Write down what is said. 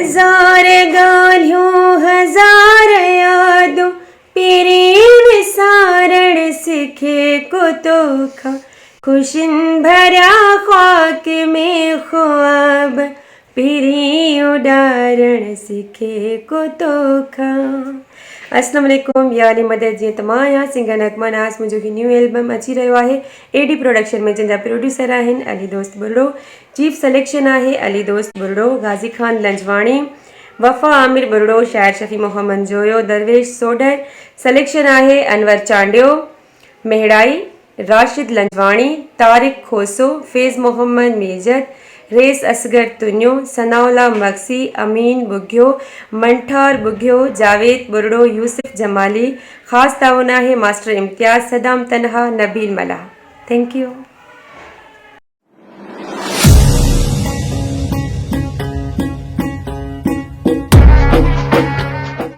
हजार ॻाल्हियूं हज़ार यादूं पहिरीं विसारण सिखे को तोखां खुशियुनि भरिया ख़्वाक में ख़्वाब पहिरीं उॾारण सिखे को तोखां। अस्सलाम वालेकुम या अली मदद। जीअं त मां आहियां सिंगर नगमा नाज़, मुंहिंजो ही न्यू एल्बम अची रहियो आहे एडी प्रोडक्शन में, जंहिंजा प्रोड्यूसर आहिनि अली दोस्त बुर्रो, चीफ सिलेक्शन आहे अली दोस्त बुर्रो, गाज़ी खान लंजवाणी, वफ़ा आमिर बुर्रो, शायर शफ़ी मोहम्मद जोयो, दरवेश सोडर, सिलेक्शन आहे अनवर चांडियो, मेहड़ाई, राशिद लंजवाणी, तारिक खोसो, फैज़ मोहम्मद मेजर, रेस असगर तुन्यो, सनाउल्ला मक्सी, अमीन बुघियो, मंठार बुघियो, जावेद बुर्रो, यूसुफ जमाली। ख़ासि ताउन आहे मास्टर इम्तियाज़, सदाम तनहा, नबील मलाह। Thank you.